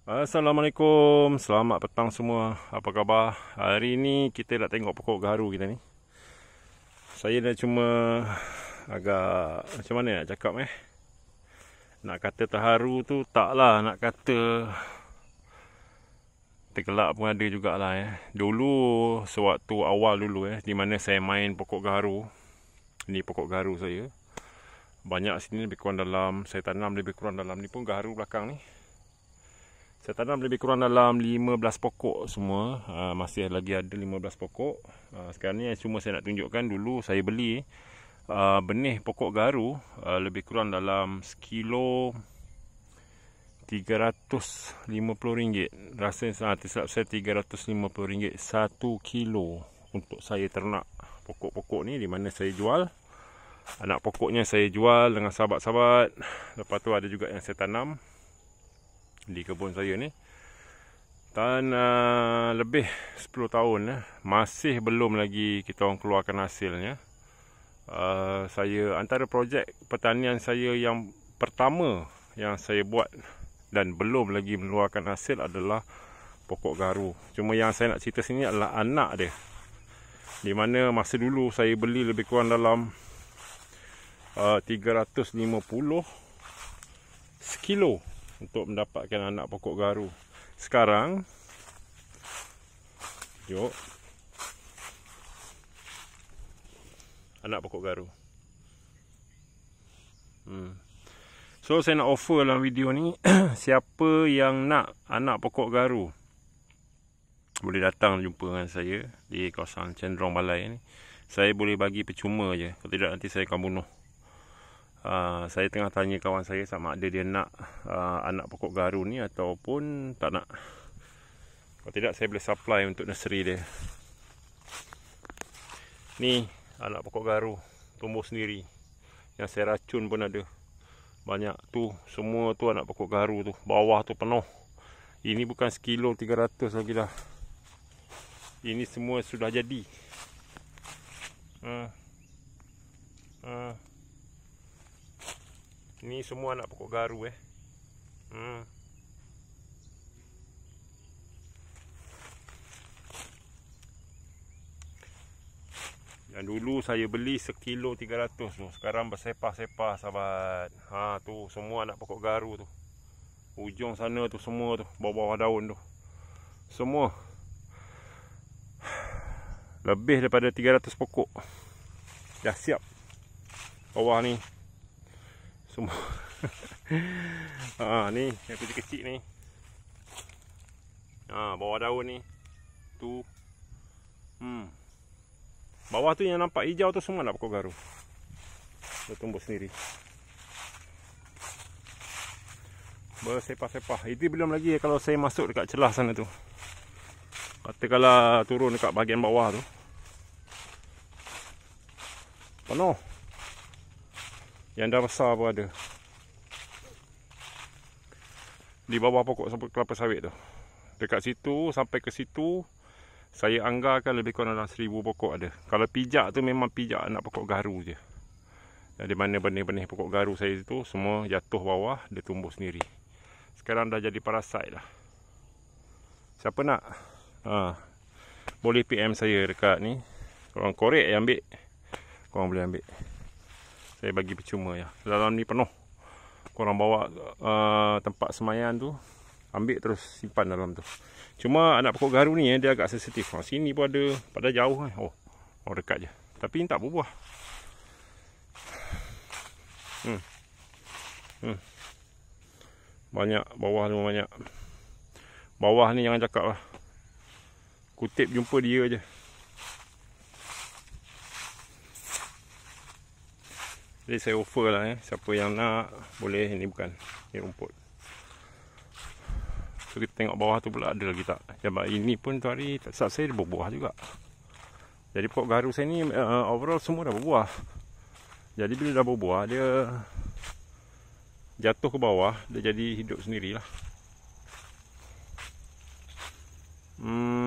Assalamualaikum, selamat petang semua. Apa khabar? Hari ni kita nak tengok pokok gaharu kita ni. Saya dah cuma agak macam mana nak cakap nak kata terharu tu taklah, nak kata tergelak pun ada jugalah Dulu sewaktu awal dulu di mana saya main pokok gaharu. Ni pokok gaharu saya. Banyak sini lebih kurang dalam, saya tanam lebih kurang dalam ni pun gaharu belakang ni. Saya tanam lebih kurang dalam 15 pokok semua. Masih lagi ada 15 pokok. Sekarang ni cuma saya nak tunjukkan dulu saya beli benih pokok gaharu lebih kurang dalam sekilo RM350. Rasa tersilap saya RM350 1 kilo untuk saya ternak pokok-pokok ni, di mana saya jual. Anak pokoknya saya jual dengan sahabat-sahabat. Lepas tu ada juga yang saya tanam di kebun saya ni. Dan lebih 10 tahun masih belum lagi kita orang keluarkan hasilnya. Saya antara projek pertanian saya yang pertama yang saya buat dan belum lagi mengeluarkan hasil adalah pokok gaharu. Cuma yang saya nak cerita sini adalah anak dia, di mana masa dulu saya beli lebih kurang dalam 350 sekilo untuk mendapatkan anak pokok gaharu. Sekarang jom anak pokok gaharu. So saya nak offer dalam video ni siapa yang nak anak pokok gaharu boleh datang jumpa dengan saya di kawasan Cenderung Balai ni. Saya boleh bagi percuma je. Kalau tidak nanti saya akan bunuh. Saya tengah tanya kawan saya sama ada dia nak anak pokok gaharu ni ataupun tak nak. Kalau tidak saya boleh supply untuk nursery dia. Ni anak pokok gaharu tumbuh sendiri. Yang saya racun pun ada. Banyak tu, semua tu anak pokok gaharu tu. Bawah tu penuh. Ini bukan sekilo 300 lagi dah. Ini semua sudah jadi. Ni semua anak pokok gaharu Yang dulu saya beli sekilo 300 tu. Sekarang bersepah-sepah sahabat. Tu semua anak pokok gaharu tu. Ujung sana tu semua tu, bawah-bawah daun tu. Semua lebih daripada 300 pokok dah siap. Bawah ni semua. Ni yang kecil-kecil ni. Bawah daun ni. Tu. Bawah tu yang nampak hijau tu semua nak pokok gaharu. Dia tumbuh sendiri. Bersepah-sepah. Itu belum lagi kalau saya masuk dekat celah sana tu. Katakanlah turun dekat bahagian bawah tu. Penuh. Yang dah besar pun ada. Di bawah pokok kelapa sawit tu. Dekat situ sampai ke situ saya anggarkan lebih kurang dalam 1000 pokok ada. Kalau pijak tu memang pijak anak pokok gaharu je. Di mana benih-benih pokok gaharu saya tu semua jatuh bawah, dia tumbuh sendiri. Sekarang dah jadi parasite lah. Siapa nak? Boleh PM saya dekat ni. Korang korek yang ambil, korang boleh ambil. Saya bagi percuma ya. Dalam ni penuh. Korang bawa tempat semayan tu, ambil terus simpan dalam tu. Cuma anak pokok gaharu ni dia agak sensitif. Sini pun ada, pada jauh dekat je. Tapi ni tak berbuah. Banyak bawah tu banyak. Bawah ni jangan cakap lah. Kutip jumpa dia je. Jadi saya offer lah siapa yang nak boleh. Ini bukan, ini rumput. So kita tengok bawah tu pula ada lagi tak. Sebab ini pun tu hari tak salah saya dia berbuah juga. Jadi pokok gaharu saya ni overall semua dah berbuah. Jadi bila dah berbuah dia jatuh ke bawah, dia jadi hidup sendirilah.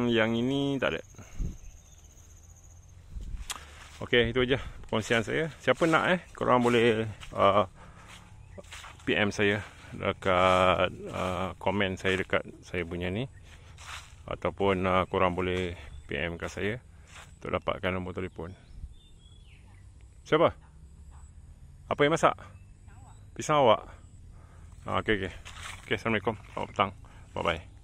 Yang ini tak ada. Okey, itu aja perkongsian saya. Siapa nak korang boleh PM saya dekat komen saya dekat saya punya ni, ataupun korang boleh PM kat saya untuk dapatkan nombor telefon. Siapa? Apa yang masak? Pisang awak? Okey. Okey, Assalamualaikum. Selamat petang. Bye-bye.